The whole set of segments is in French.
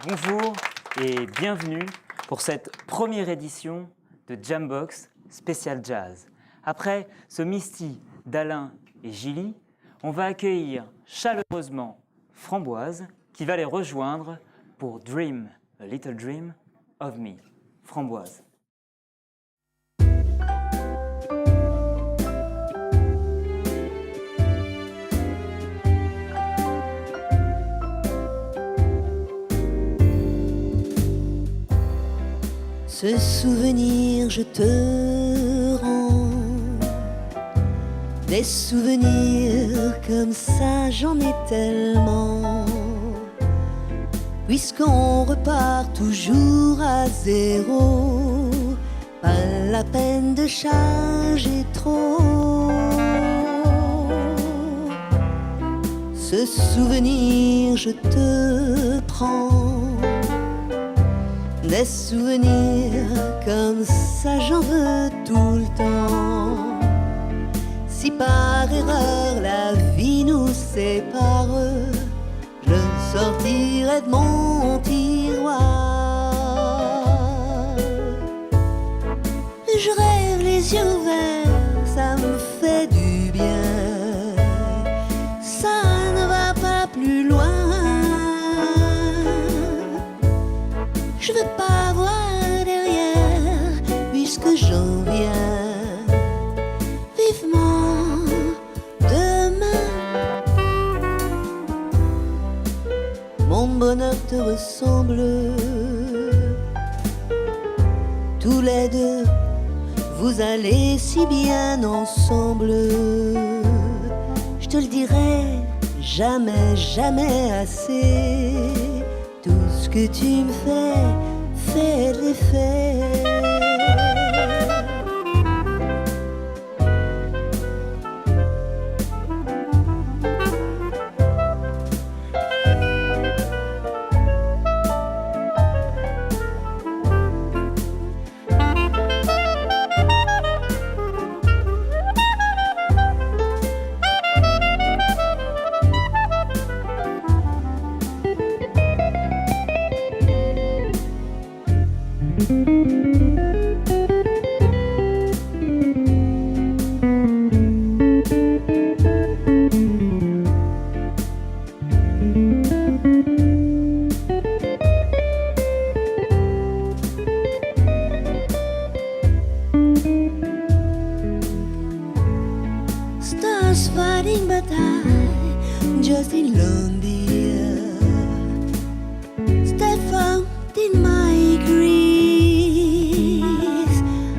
Bonjour et bienvenue pour cette première édition de Jambox Spécial Jazz. Après ce Misty d'Alain et Gilly, on va accueillir chaleureusement Framboise qui va les rejoindre pour Dream, a Little Dream of Me. Framboise. Ce souvenir je te rends, des souvenirs comme ça j'en ai tellement, puisqu'on repart toujours à zéro, pas la peine de charger trop. Ce souvenir je te prends, des souvenirs comme ça j'en veux tout le temps. Si par erreur la vie nous sépare, je sortirai de mon tiroir. Je rêve les yeux ouverts, ça me fait du bien. Ça ne va pas plus loin. Je veux pas voir derrière, puisque j'en viens vivement demain. Mon bonheur te ressemble, tous les deux, vous allez si bien ensemble. Je te le dirai jamais, jamais assez. Tout ce que tu me fais, fait de l'effet. Stars fighting, but I just in lonely step out in my grief.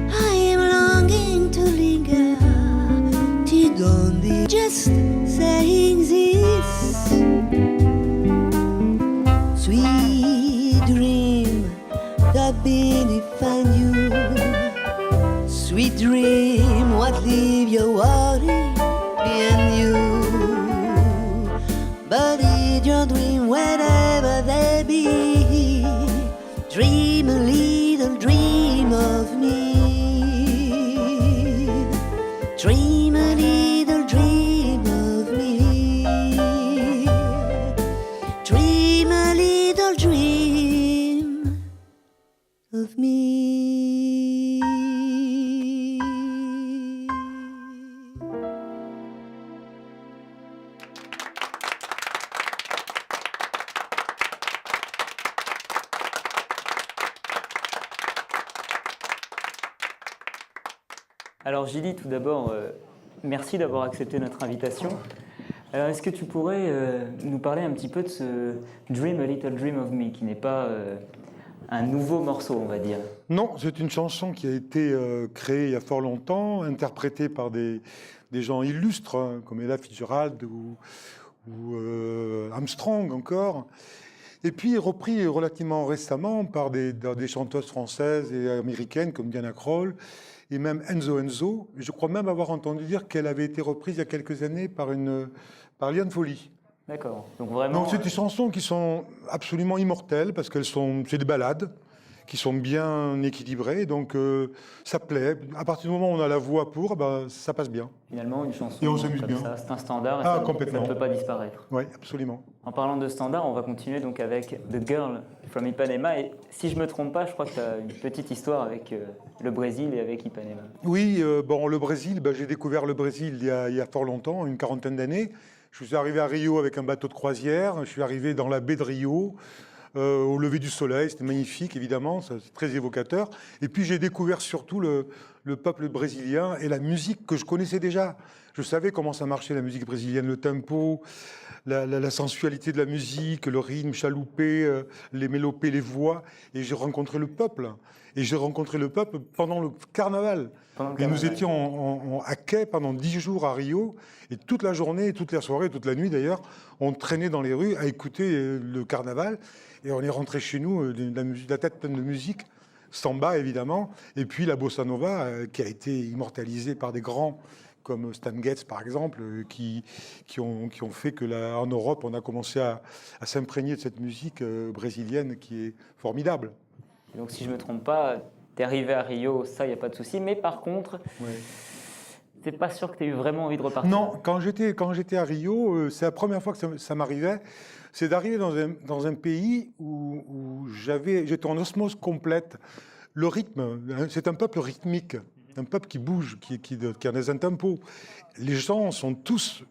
I am longing to linger till dawn, just saying this sweet dream that beneath I knew. Sweet dream, what leave your worry behind you. But in your dream, wherever they be, dream a little dream of me. Dream a little dream of me. Dream a little dream of me. Alors Gilly, tout d'abord, merci d'avoir accepté notre invitation. Alors, est-ce que tu pourrais nous parler un petit peu de ce Dream a Little Dream of Me, qui n'est pas un nouveau morceau, on va dire? Non, c'est une chanson qui a été créée il y a fort longtemps, interprétée par des gens illustres, hein, comme Ella Fitzgerald ou Armstrong encore, et puis repris relativement récemment par des chanteuses françaises et américaines comme Diana Krall, et même Enzo Enzo. Je crois même avoir entendu dire qu'elle avait été reprise il y a quelques années par Liane Folly. D'accord. Donc vraiment. Donc c'est des chansons qui sont absolument immortelles parce c'est des ballades qui sont bien équilibrées, donc ça plaît. À partir du moment où on a la voix pour, ça passe bien. Finalement, une chanson et on s'amuse comme bien. ça, c'est un standard et Ah, ça complètement. ne peut pas disparaître. Oui, absolument. En parlant de standard, on va continuer donc avec The Girl from Ipanema. Et si je ne me trompe pas, je crois que tu as une petite histoire avec le Brésil et avec Ipanema. Oui, le Brésil, j'ai découvert le Brésil il y a fort longtemps, une quarantaine d'années. Je suis arrivé à Rio avec un bateau de croisière. Je suis arrivé dans la baie de Rio. Au lever du soleil, c'était magnifique évidemment, c'est très évocateur. Et puis j'ai découvert surtout le peuple brésilien et la musique que je connaissais déjà. Je savais comment ça marchait la musique brésilienne, le tempo, la sensualité de la musique, le rythme chaloupé, les mélopées, les voix. Et j'ai rencontré le peuple. Et j'ai rencontré le peuple pendant le carnaval. Et nous étions à quai pendant 10 jours à Rio. Et toute la journée, toute la soirée, toute la nuit d'ailleurs, on traînait dans les rues à écouter le carnaval. Et on est rentré chez nous, la tête pleine de musique, samba évidemment, et puis la bossa nova qui a été immortalisée par des grands comme Stan Getz par exemple, qui ont fait que en Europe on a commencé à s'imprégner de cette musique brésilienne qui est formidable. Et donc si je ne me trompe pas, tu es arrivé à Rio, ça il n'y a pas de souci, mais par contre, c'est pas sûr que tu aies eu vraiment envie de repartir. Non, quand j'étais à Rio, c'est la première fois que ça m'arrivait. C'est d'arriver dans un pays où j'étais en osmose complète. Le rythme, c'est un peuple rythmique, un peuple qui bouge, qui a des intempos. Les gens sont tous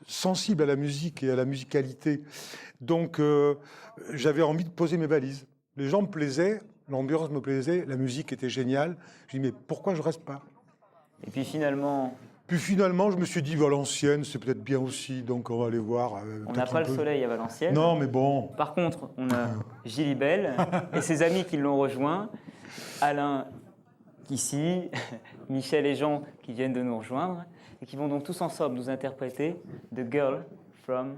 sensibles à la musique et à la musicalité. Donc j'avais envie de poser mes valises. Les gens me plaisaient, l'ambiance me plaisait, la musique était géniale. Je me dis mais pourquoi je reste pas? Et puis finalement... je me suis dit, Valenciennes, c'est peut-être bien aussi, donc on va aller voir. On n'a pas le soleil à Valenciennes. Non, mais bon. Par contre, on a Gilly Bell et ses amis qui l'ont rejoint. Alain, ici, Michel et Jean qui viennent de nous rejoindre et qui vont donc tous ensemble nous interpréter The Girl from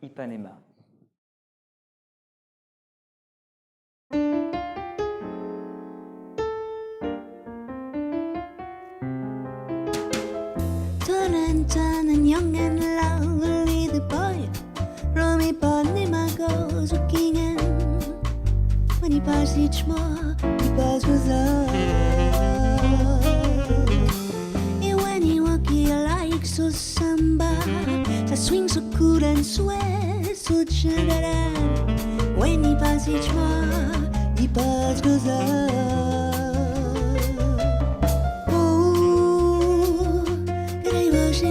Ipanema. And young and lovely, the boy from Ipanema goes walking in. When he passes each more, he passes with love. And when he walks, he likes to samba. That swing so cool and sweat so gentle. When he passes each more, he passes with love.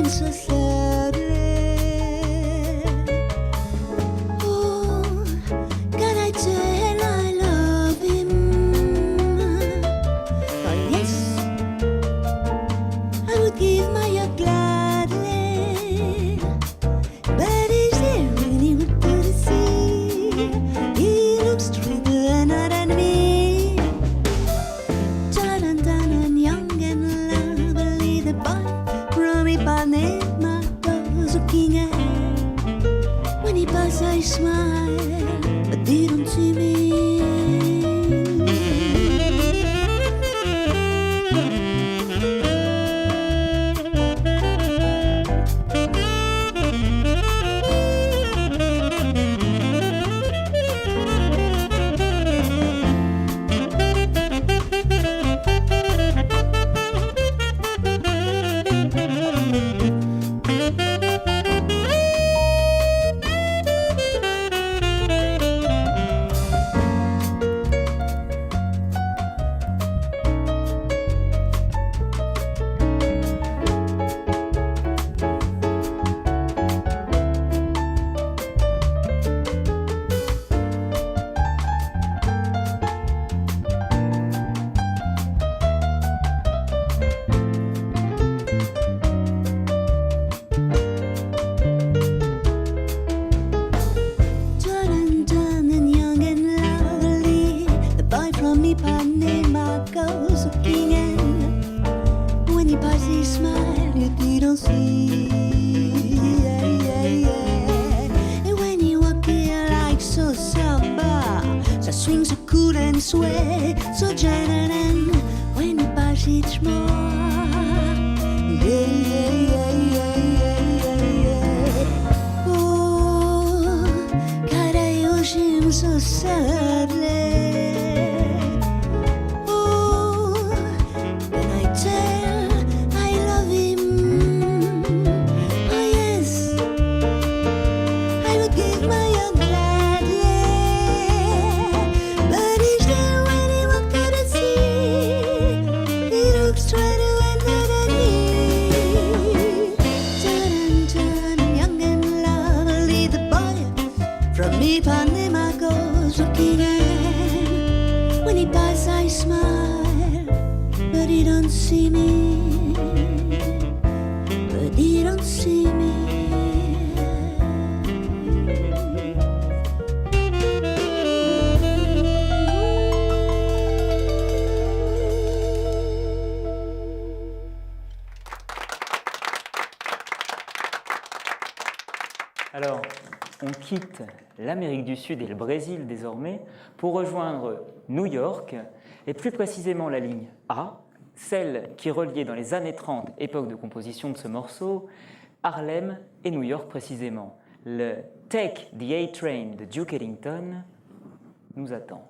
So sadly, oh, can I tell I love him? Oh yes, I would give my heart gladly. But is there really what to see? He looks straight and not at me. Tan young and lovely, the boy from Ipanema goes walking in. When he passes, I smile, but they don't see me. don't see. Yeah, yeah, yeah. And when you walk here like so samba, ça swing so cool and sway, so gentleman when you pass each more. Yeah, yeah, yeah, yeah, yeah, yeah, yeah. Oh, Karayoshim so sadly. Alors, on quitte l'Amérique du Sud et le Brésil désormais pour rejoindre New York, et plus précisément la ligne A, celle qui reliait dans les années 30, époque de composition de ce morceau, Harlem et New York précisément. Le Take the A-Train de Duke Ellington nous attend.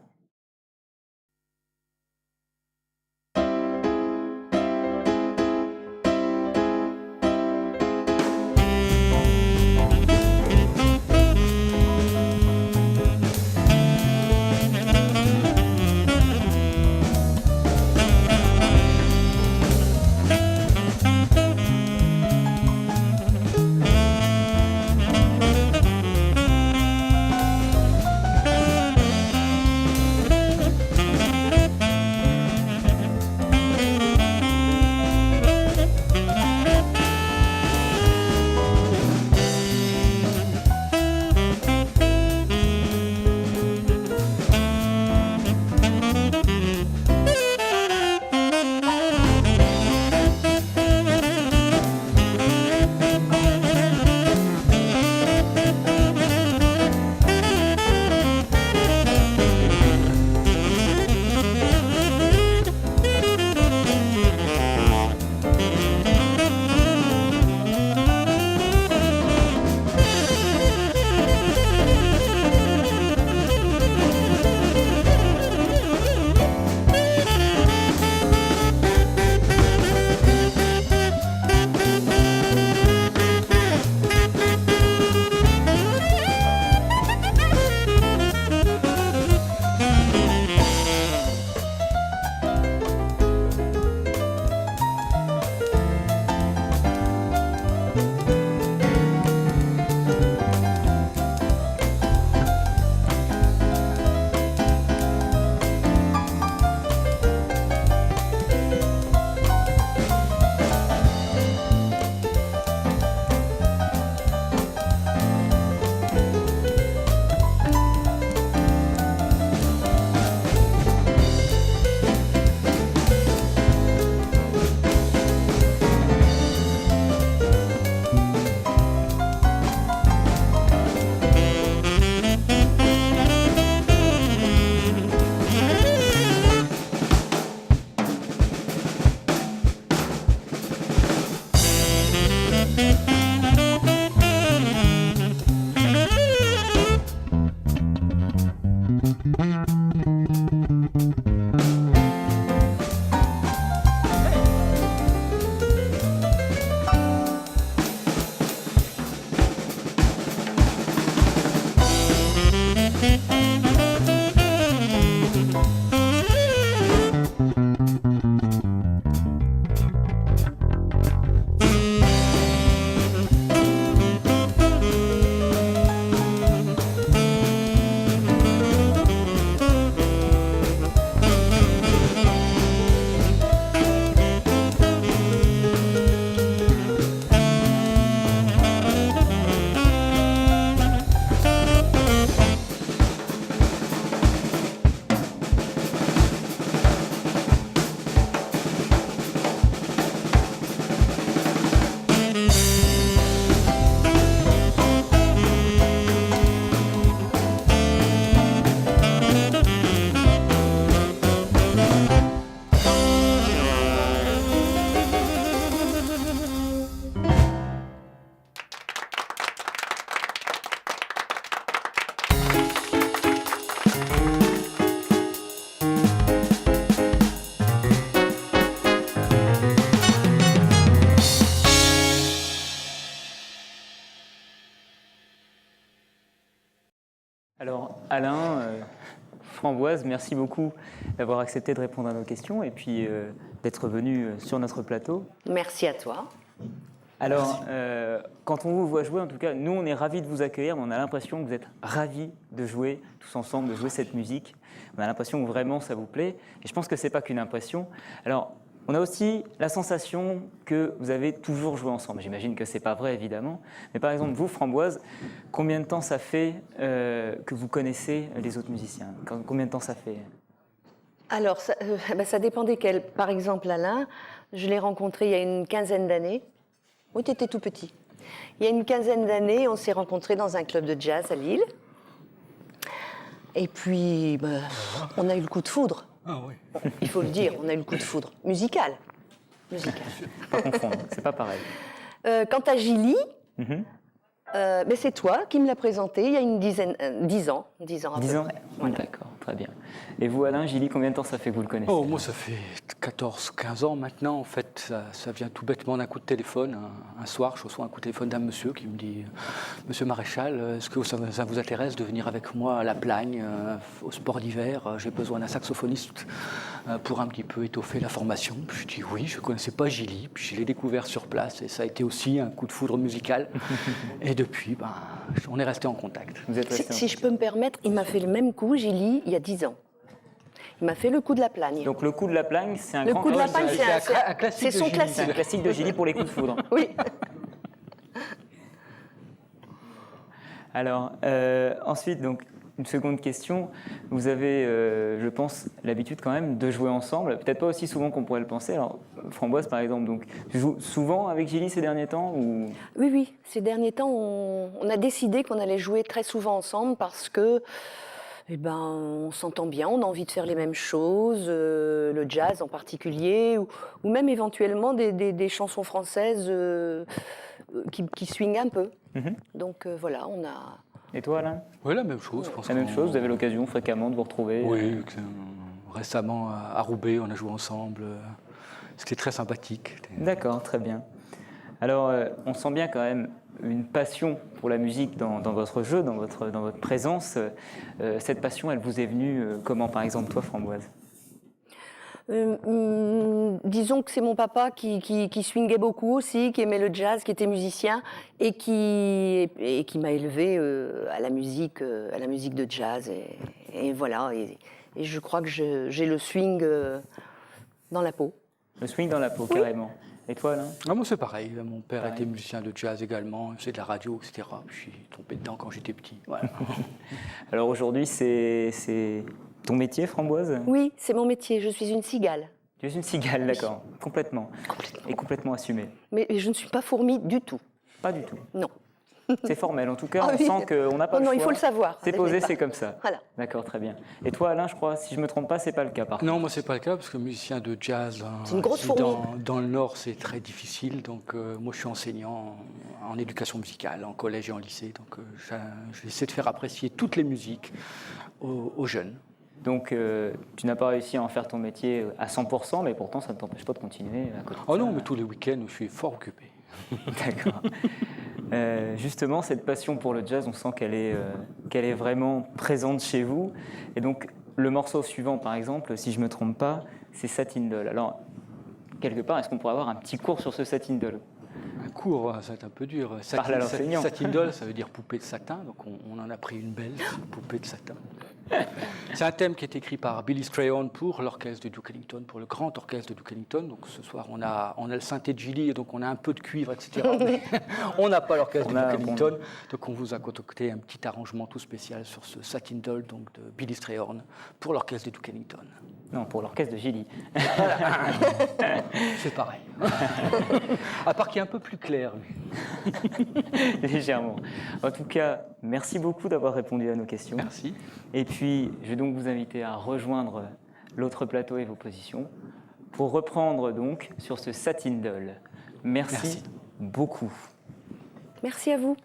Alors Alain, Framboise, merci beaucoup d'avoir accepté de répondre à nos questions et puis d'être venu sur notre plateau. Merci à toi. Alors, quand on vous voit jouer, en tout cas, nous, on est ravis de vous accueillir, mais on a l'impression que vous êtes ravis de jouer tous ensemble, de jouer cette musique. On a l'impression que vraiment ça vous plaît, et je pense que ce n'est pas qu'une impression. Alors, on a aussi la sensation que vous avez toujours joué ensemble. J'imagine que ce n'est pas vrai, évidemment. Mais par exemple, vous, Framboise, combien de temps ça fait que vous connaissez les autres musiciens? Combien de temps ça fait? Alors, ça dépend desquels. Par exemple, Alain, je l'ai rencontré il y a une quinzaine d'années. Oui, tu étais tout petit. Il y a une quinzaine d'années, on s'est rencontrés dans un club de jazz à Lille. Et puis, on a eu le coup de foudre. Ah oui. Il faut le dire, on a eu le coup de foudre. Musical. Pas confondre, c'est pas pareil. Quant à Gilly, c'est toi qui me l'as présenté il y a 10 ans. 10 ans à 10 peu ans près. Voilà. D'accord, très bien. Et vous, Alain, Gilly, combien de temps ça fait que vous le connaissez? Oh, moi, ça fait 14-15 ans maintenant. En fait, ça vient tout bêtement d'un coup de téléphone. Un soir, je reçois un coup de téléphone d'un monsieur qui me dit « Monsieur Maréchal, est-ce que ça vous intéresse de venir avec moi à La Plagne, au sport d'hiver? J'ai besoin d'un saxophoniste pour un petit peu étoffer la formation. » Je dis oui, je ne connaissais pas Gilly. Puis je l'ai découvert sur place et ça a été aussi un coup de foudre musical. Et depuis, on est resté en contact. Vous êtes resté Si je peux me permettre, il m'a fait le même coup, Gilly, il y a 10 ans. Il m'a fait le coup de la Plagne. Donc le coup de la Plagne, c'est un Le grand coup de la classique. Plagne, un classique c'est de son Gilly. C'est un classique. classique de Gilly pour les coups de foudre. Oui. Alors, ensuite, donc, une seconde question. Vous avez, je pense, l'habitude quand même de jouer ensemble. Peut-être pas aussi souvent qu'on pourrait le penser. Alors, Framboise, par exemple, donc, tu joues souvent avec Gilly ces derniers temps ou... Oui. Ces derniers temps, on a décidé qu'on allait jouer très souvent ensemble parce que, on s'entend bien, on a envie de faire les mêmes choses, le jazz en particulier, ou même éventuellement des chansons françaises qui swingent un peu. Donc voilà, on a... Et toi, Alain? Oui, la même chose. Je pense La même chose, vous avez l'occasion fréquemment de vous retrouver? Oui, récemment à Roubaix, on a joué ensemble. C'était très sympathique. D'accord, très bien. Alors, on sent bien quand même une passion pour la musique dans votre jeu, dans votre présence. Cette passion, elle vous est venue comment, par exemple, toi, Framboise? Disons que c'est mon papa qui swingait beaucoup aussi, qui aimait le jazz, qui était musicien et qui m'a élevé à la musique de jazz. Et voilà, et je crois que j'ai le swing dans la peau. Le swing dans la peau, carrément. Et toi, Alain? Moi, c'est pareil. Mon père était musicien de jazz également, il faisait de la radio, etc. Je suis tombé dedans quand j'étais petit. Voilà. Alors aujourd'hui, c'est ton métier, Framboise? Oui, c'est mon métier. Je suis une cigale. Tu es une cigale, d'accord. Complètement. Et complètement assumée. Mais je ne suis pas fourmi du tout. Pas du tout. Non. C'est formel. En tout cas, Ah on oui. sent qu'on n'a pas le Non, choix. il faut le savoir. C'est Dès posé, le départ. c'est comme ça. Voilà. D'accord, très bien. Et toi, Alain, je crois, si je ne me trompe pas, c'est pas le cas, par contre. Non, moi, c'est pas le cas, parce que musicien de jazz, C'est une grosse ici, fourmi. dans le Nord, c'est très difficile. Donc, moi, je suis enseignant en éducation musicale, en collège et en lycée. Donc, j'essaie de faire apprécier toutes les musiques aux jeunes. Donc, tu n'as pas réussi à en faire ton métier à 100%, mais pourtant, ça ne t'empêche pas de continuer à côté de Oh ça. non, mais tous les week-ends, je suis fort occupé. D'accord. Justement, cette passion pour le jazz, on sent qu'elle est vraiment présente chez vous. Et donc, le morceau suivant, par exemple, si je ne me trompe pas, c'est Satin Doll. Alors, quelque part, est-ce qu'on pourrait avoir un petit cours sur ce Satin Doll? Un cours, ça va être un peu dur. Parle à l'enseignant. Satin Doll, ça veut dire poupée de satin, donc on en a pris une belle, poupée de satin. C'est un thème qui est écrit par Billy Strayhorn pour l'orchestre de Duke Ellington, pour le grand orchestre de Duke Ellington. Donc ce soir, on a le synthé de Gilly, et donc on a un peu de cuivre, etc. Mais on n'a pas l'orchestre de Duke Ellington, donc on vous a concocté un petit arrangement tout spécial sur ce Satin Doll, donc de Billy Strayhorn, pour l'orchestre de Duke Ellington. Non, pour l'orchestre de Gilly. C'est pareil. À part qu'il est un peu plus clair, lui. Légèrement. En tout cas, merci beaucoup d'avoir répondu à nos questions. Merci. Et puis, je vais donc vous inviter à rejoindre l'autre plateau et vos positions pour reprendre donc sur ce Satin Doll. Merci beaucoup. Merci à vous.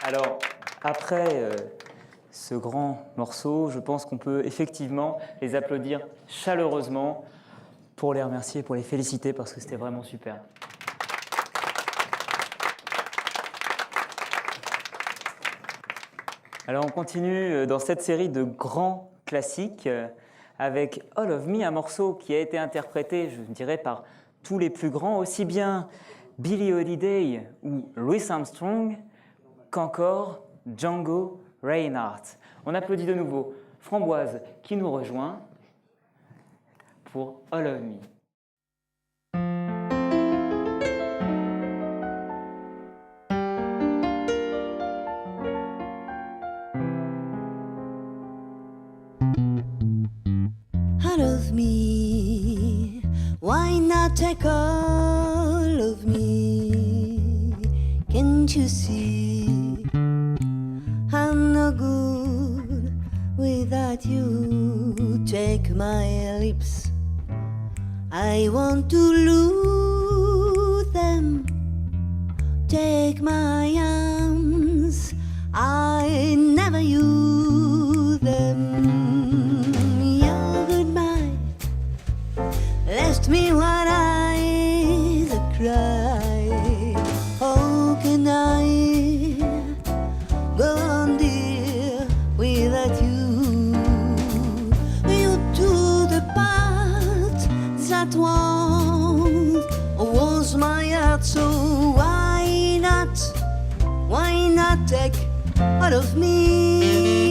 Alors, après ce grand morceau, je pense qu'on peut effectivement les applaudir chaleureusement pour les remercier, pour les féliciter, parce que c'était vraiment super. Alors, on continue dans cette série de grands classiques avec All of Me, un morceau qui a été interprété, je dirais, par tous les plus grands, aussi bien Billie Holiday ou Louis Armstrong qu'encore Django Reinhardt. On applaudit de nouveau Framboise qui nous rejoint pour All of Me. All of me, why not take all of me? Can't you see I'm no good without you? Take my lips, I want to lose them. Take my arms, I never use them. Left me one eyes a cry. How can I go on, dear, without you? You do the part that was my heart. So why not take all of me?